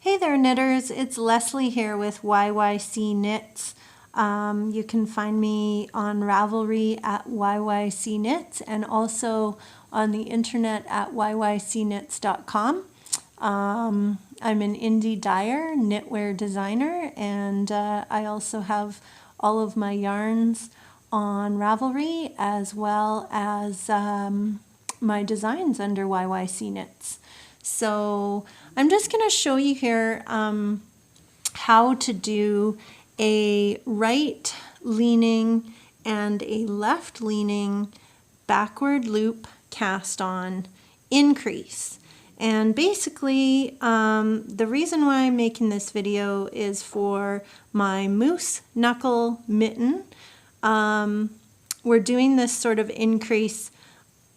Hey there knitters, it's Leslie here with YYC Knits. You can find me on Ravelry at YYC Knits and also on the internet at yycknits.com. I'm an indie dyer, knitwear designer, and I also have all of my yarns on Ravelry as well as my designs under YYC Knits. So I'm just going to show you here how to do a right leaning and a left leaning backward loop cast on increase. And basically the reason why I'm making this video is for my moose knuckle mitten. We're doing this sort of increase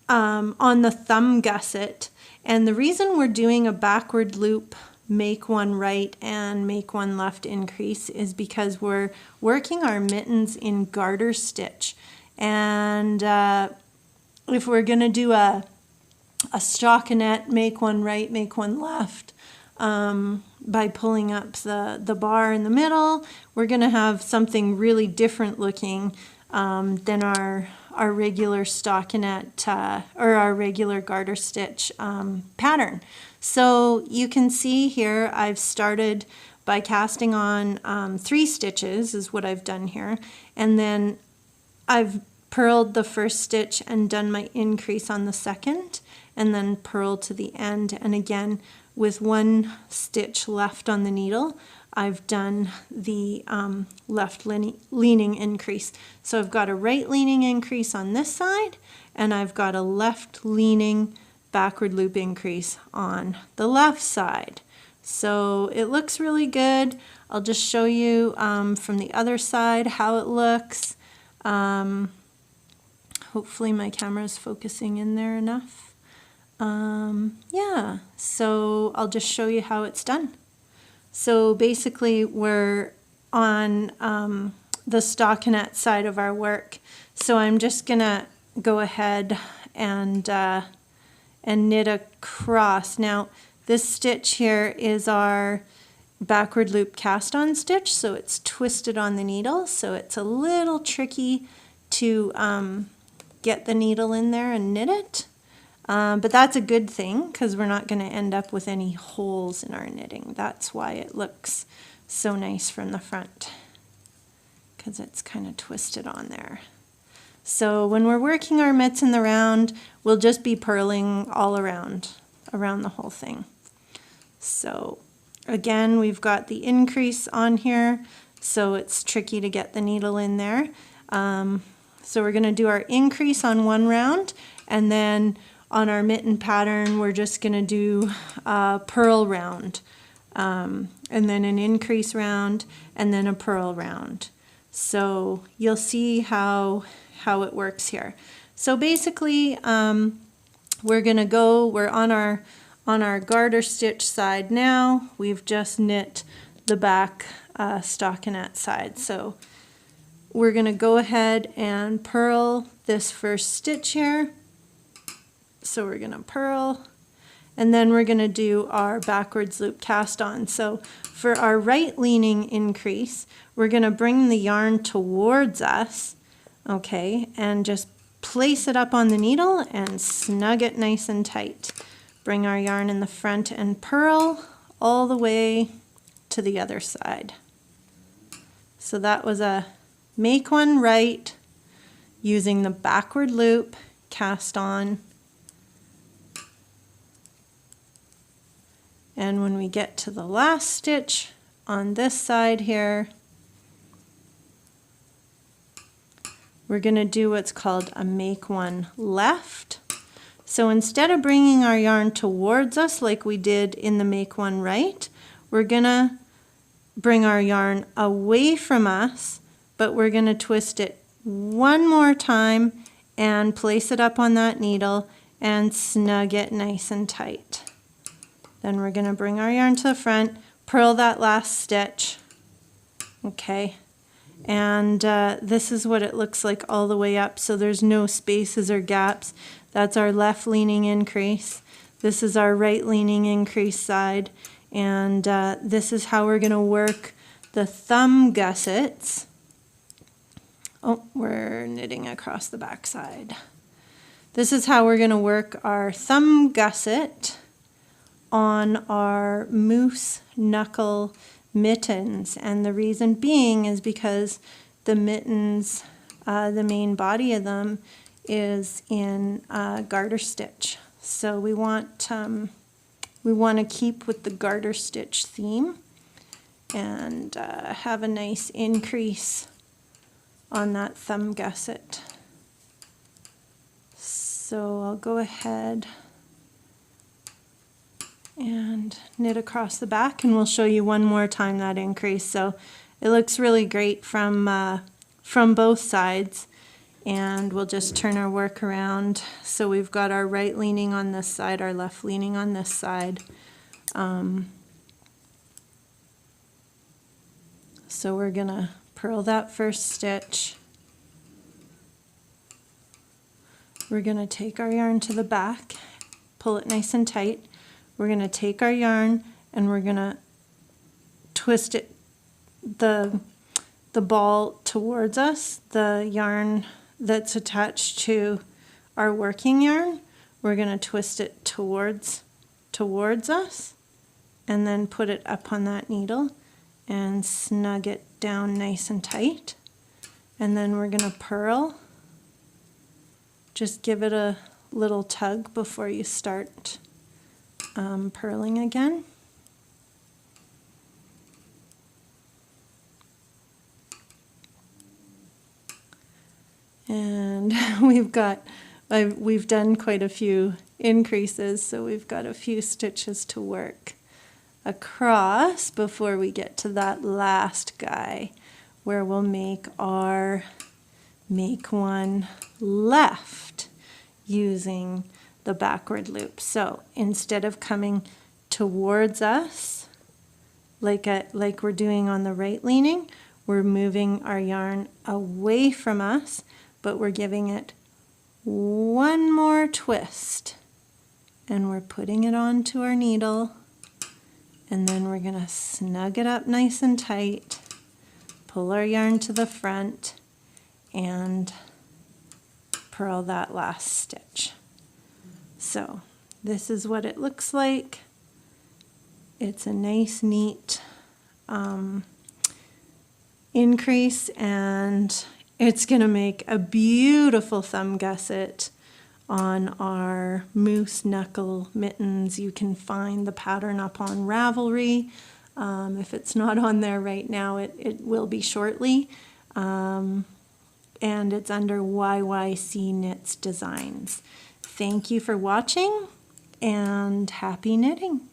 on the thumb gusset. And the reason we're doing a backward loop, make one right and make one left increase is because we're working our mittens in garter stitch. And if we're going to do a stockinette, make one right, make one left, by pulling up the bar in the middle, we're going to have something really different looking than our regular stockinette or our regular garter stitch pattern. So you can see here I've started by casting on 3 stitches is what I've done here, and then I've purled the first stitch and done my increase on the second, and then purl to the end, and again with 1 stitch left on the needle I've done the left leaning increase. So I've got a right leaning increase on this side, and I've got a left leaning backward loop increase on the left side. So it looks really good. I'll just show you from the other side how it looks. Hopefully my camera is focusing in there enough. Yeah, so I'll just show you how it's done. So basically we're on the stockinette side of our work. So I'm just gonna go ahead and knit across. Now this stitch here is our backward loop cast on stitch, so it's twisted on the needle, so it's a little tricky to get the needle in there and knit it. But that's a good thing because we're not going to end up with any holes in our knitting. That's why it looks so nice from the front, because it's kind of twisted on there. So when we're working our mitts in the round, we'll just be purling all around the whole thing. So again, we've got the increase on here, so it's tricky to get the needle in there. So we're going to do our increase on one round, and then on our mitten pattern we're just going to do a purl round, and then an increase round, and then a purl round. So you'll see how it works here. So basically we're on our garter stitch side now. We've just knit the back stockinette side. So we're going to go ahead and purl this first stitch here. So we're going to purl, and then we're going to do our backwards loop cast on. So for our right leaning increase, we're going to bring the yarn towards us, okay, and just place it up on the needle and snug it nice and tight. Bring our yarn in the front and purl all the way to the other side. So that was a make one right using the backward loop cast on. And when we get to the last stitch on this side here, we're going to do what's called a make one left. So instead of bringing our yarn towards us like we did in the make one right, we're going to bring our yarn away from us, but we're going to twist it one more time and place it up on that needle and snug it nice and tight. Then we're going to bring our yarn to the front, purl that last stitch, okay, and this is what it looks like all the way up, so there's no spaces or gaps. That's our left leaning increase. This is our right leaning increase side, And this is how we're going to work the thumb gussets. Oh, we're knitting across the back side. This is how we're going to work our thumb gusset on our moose knuckle mittens. And the reason being is because the mittens, the main body of them is in garter stitch. So we want to keep with the garter stitch theme and have a nice increase on that thumb gusset. So I'll go ahead and knit across the back, and we'll show you one more time that increase. So it looks really great from both sides, and we'll just turn our work around. So we've got our right leaning on this side, our left leaning on this side. So we're gonna purl that first stitch. We're gonna take our yarn to the back, pull it nice and tight. We're gonna take our yarn and we're gonna twist it, the ball towards us, the yarn that's attached to our working yarn. We're gonna twist it towards us and then put it up on that needle and snug it down nice and tight. And then we're gonna purl. Just give it a little tug before you start purling again. And we've done quite a few increases, so we've got a few stitches to work across before we get to that last guy where we'll make one left using the backward loop. So instead of coming towards us like we're doing on the right leaning, we're moving our yarn away from us, but we're giving it one more twist and we're putting it onto our needle, and then we're gonna snug it up nice and tight, pull our yarn to the front and purl that last stitch. So this is what it looks like. It's a nice, neat increase, and it's going to make a beautiful thumb gusset on our moose knuckle mittens. You can find the pattern up on Ravelry. If it's not on there right now, it will be shortly. And it's under YYC Knits Designs. Thank you for watching, and happy knitting.